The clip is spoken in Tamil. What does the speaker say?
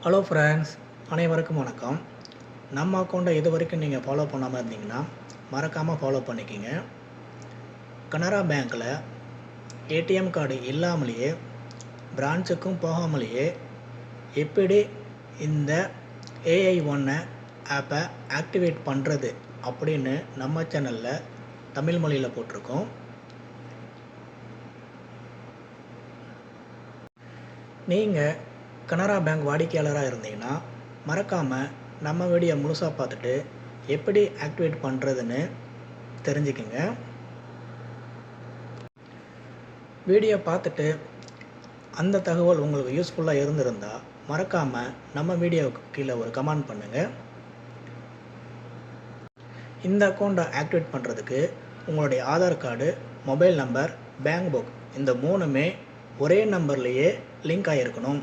ஹலோ ஃப்ரெண்ட்ஸ், அனைவருக்கும் வணக்கம். நம்ம அக்கௌண்ட்டை இது வரைக்கும் நீங்கள் ஃபாலோ பண்ணாமல் இருந்தீங்கன்னா மறக்காமல் ஃபாலோ பண்ணிக்கிங்க. கனரா பேங்க்கில் ஏடிஎம் கார்டு இல்லாமலேயே பிரான்ச்சுக்கும் போகாமலேயே எப்படி இந்த ஏஐ ஒன்னை ஆப்பை ஆக்டிவேட் பண்ணுறது அப்படின்னு நம்ம சேனலில் தமிழ் மொழியில் போட்டிருக்கோம். நீங்கள் கனரா பேங்க் வாடிக்கையாளராக இருந்தீங்கன்னா மறக்காமல் நம்ம வீடியோ முழுசாக பார்த்துட்டு எப்படி ஆக்டிவேட் பண்ணுறதுன்னு தெரிஞ்சுக்குங்க. வீடியோ பார்த்துட்டு அந்த தகவல் உங்களுக்கு யூஸ்ஃபுல்லாக இருந்திருந்தால் மறக்காமல் நம்ம வீடியோவுக்கு கீழே ஒரு கமெண்ட் பண்ணுங்கள். இந்த அக்கௌண்ட்டை ஆக்டிவேட் பண்ணுறதுக்கு உங்களுடைய Aadhaar card, mobile number, bank book இந்த மூணுமே ஒரே நம்பர்லேயே லிங்க் ஆகிருக்கணும்.